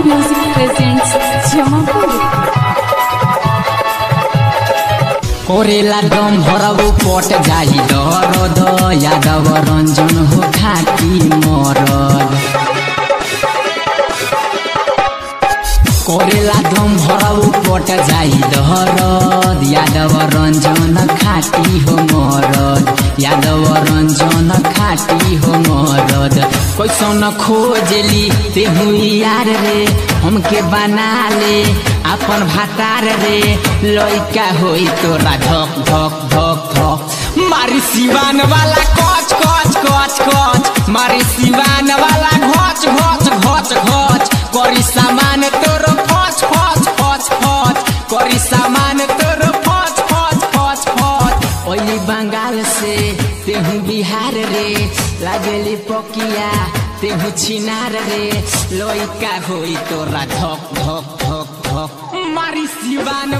Music presents Jamapur. कोरेला दम भरबू पट जाई दरद यादव रंजन हो खाटी मरद। कोरेला दम भरबू पट जाई दरद यादव रंजन खाटी हो मरद। यादव रंजन खाटी हो मरद। कैसन खोजली तेहू यार रे हमके बना ले अपन भातार रे। लइका होई तोरा धक धक धक धक मारी सिवान वाला कच कच कच कच मारी सिवान वाला घच घच घच घच करी सामान तोरो फच फच फच फच करी सामान तोरो फच फच फच फच। ओली बंगाल से तेहू बिहार रे लागेली पकिया तेहू छिनार रे। लइका होई तोरा धक धक धक धक मारी सिवान